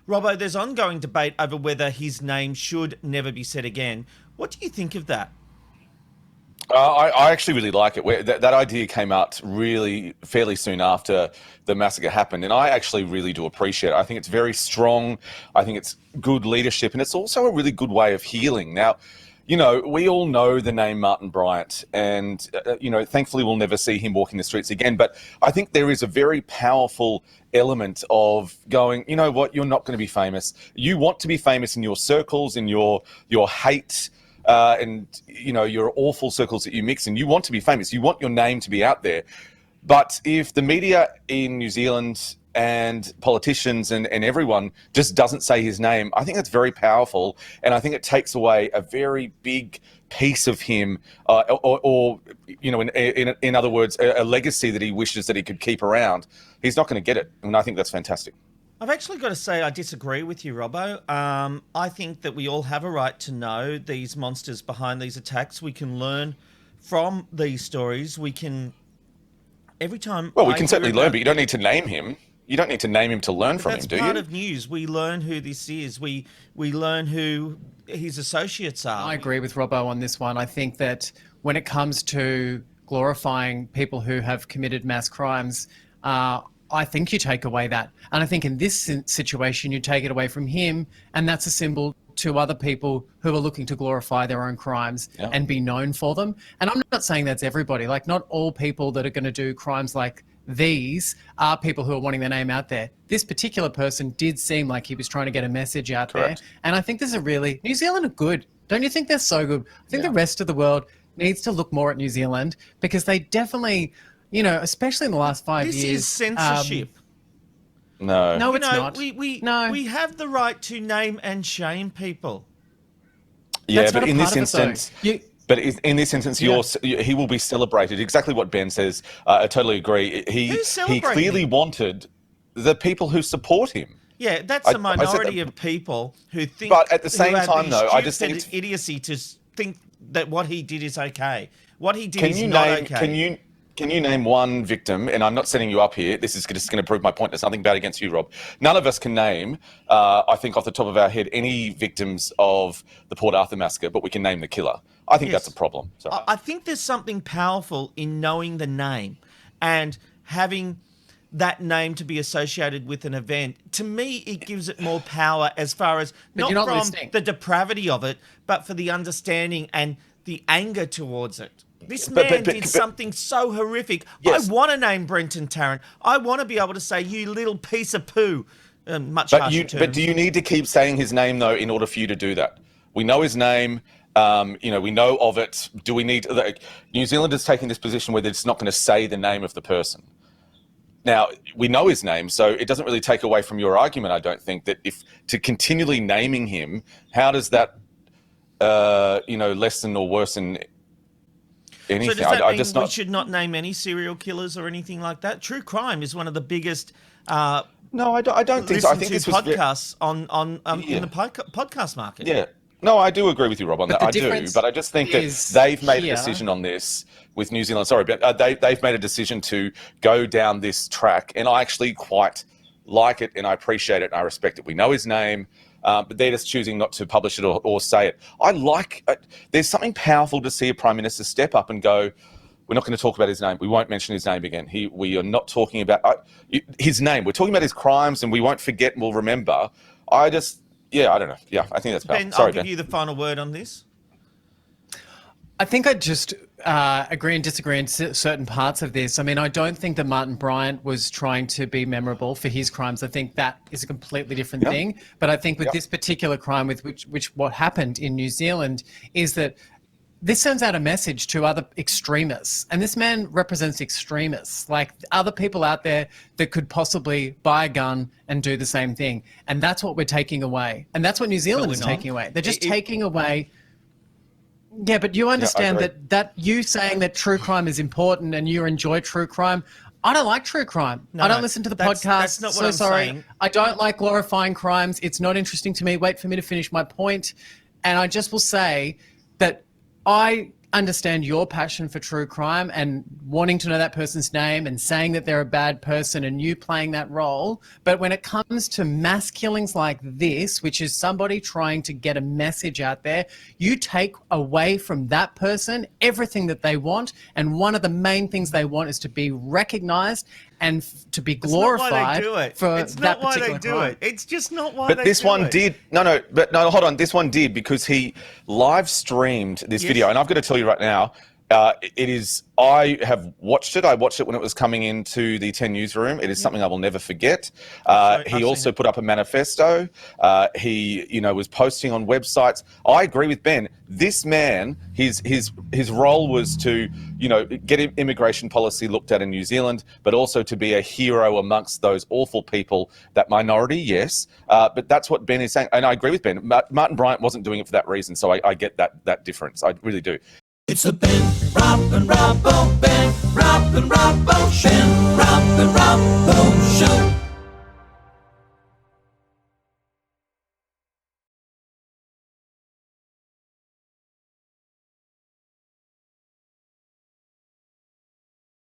Robbo, there's ongoing debate over whether his name should never be said again. What do you think of that? I actually really like it. That idea came out really fairly soon after the massacre happened, and I actually really do appreciate it. I think it's very strong. I think it's good leadership, and it's also a really good way of healing. Now, we all know the name Martin Bryant, and thankfully we'll never see him walking the streets again. But I think there is a very powerful element of going, you know what, you're not going to be famous. You want to be famous in your circles, in your hate. And your awful circles that you mix in. You want to be famous. You want your name to be out there. But if the media in New Zealand and politicians and everyone just doesn't say his name, I think that's very powerful. And I think it takes away a very big piece of him, in other words, a legacy that he wishes that he could keep around. He's not going to get it. And I think that's fantastic. I've actually got to say I disagree with you, Robbo. I think that we all have a right to know these monsters behind these attacks. We can learn from these stories. We can, every time... Well, we can certainly learn, but you don't need to name him. You don't need to name him to learn from him, do you? That's part of news. We learn who this is. We learn who his associates are. I agree with Robbo on this one. I think that when it comes to glorifying people who have committed mass crimes, I think you take away that. And I think in this situation, you take it away from him, and that's a symbol to other people who are looking to glorify their own crimes and be known for them. And I'm not saying that's everybody. Like, not all people that are going to do crimes like these are people who are wanting their name out there. This particular person did seem like he was trying to get a message out there. And I think there's New Zealand are good. Don't you think they're so good? I think the rest of the world needs to look more at New Zealand, because they definitely... especially in the last 5 years. This is censorship. No, it's not. We have the right to name and shame people. Yeah, but in this instance, he will be celebrated. Exactly what Ben says. I totally agree. He clearly wanted the people who support him. Yeah, that's a minority of people who think. But at the same time, though, I just think it's idiocy to think that what he did is okay. What he did is not okay. Can you name one victim? And I'm not setting you up here. This is just going to prove my point. There's nothing bad against you, Rob. None of us can name, I think, off the top of our head, any victims of the Port Arthur massacre, but we can name the killer. I think that's a problem. Sorry. I think there's something powerful in knowing the name and having that name to be associated with an event. To me, it gives it more power as far as not from the depravity of it, but for the understanding and the anger towards it. This man did something so horrific. Yes. I want to name Brenton Tarrant. I want to be able to say, you little piece of poo. But do you need to keep saying his name, though, in order for you to do that? We know his name. We know of it. Do we need... New Zealand is taking this position where it's not going to say the name of the person. Now, we know his name, so it doesn't really take away from your argument, I don't think, that if to continually naming him, how does that, lessen or worsen anything? So does that mean we should not name any serial killers or anything like that? True crime is one of the biggest... no, I don't think so. I think this was podcasts in the podcast market. Yeah. No, I do agree with you, Rob, on that. I do, but I just think that they've made a decision on this with New Zealand. Sorry, but they've made a decision to go down this track, and I actually quite like it, and I appreciate it, and I respect it. We know his name, but they're just choosing not to publish it or say it. I like there's something powerful to see a Prime Minister step up and go, we're not going to talk about his name. We won't mention his name again. We are not talking about his name. We're talking about his crimes, and we won't forget and we'll remember. I don't know. Yeah, I think that's powerful. Ben, I'll give you the final word on this. I think I just agree and disagree in certain parts of this. I mean, I don't think that Martin Bryant was trying to be memorable for his crimes. I think that is a completely different thing. But I think with this particular crime, with which what happened in New Zealand, is that this sends out a message to other extremists. And this man represents extremists, like other people out there that could possibly buy a gun and do the same thing. And that's what we're taking away. And that's what New Zealand is taking away. They're just taking away... Yeah, but you understand that you saying that true crime is important and you enjoy true crime. I don't like true crime. I don't listen to the podcast. That's not what I'm saying. I don't like glorifying crimes. It's not interesting to me. Wait for me to finish my point. And I just will say that I understand your passion for true crime and wanting to know that person's name and saying that they're a bad person and you playing that role. But when it comes to mass killings like this, which is somebody trying to get a message out there, you take away from that person everything that they want. And one of the main things they want is to be recognized and to be glorified for that particular crime. It's not why they do it. It's just not why they do it. But this one did. No, hold on. This one did because he live streamed this video. And I've got to tell you right now, it is, I have watched it. I watched it when it was coming into the 10 newsroom. It is something I will never forget. He also put up a manifesto. He, was posting on websites. I agree with Ben. This man, his role was to, get immigration policy looked at in New Zealand, but also to be a hero amongst those awful people, that minority, yes. But that's what Ben is saying. And I agree with Ben. Martin Bryant wasn't doing it for that reason. So I get that difference. I really do. It's the Ben, Rob and Robbo, Ben, Rob and Robbo, Ben, Rob and Robbo Show.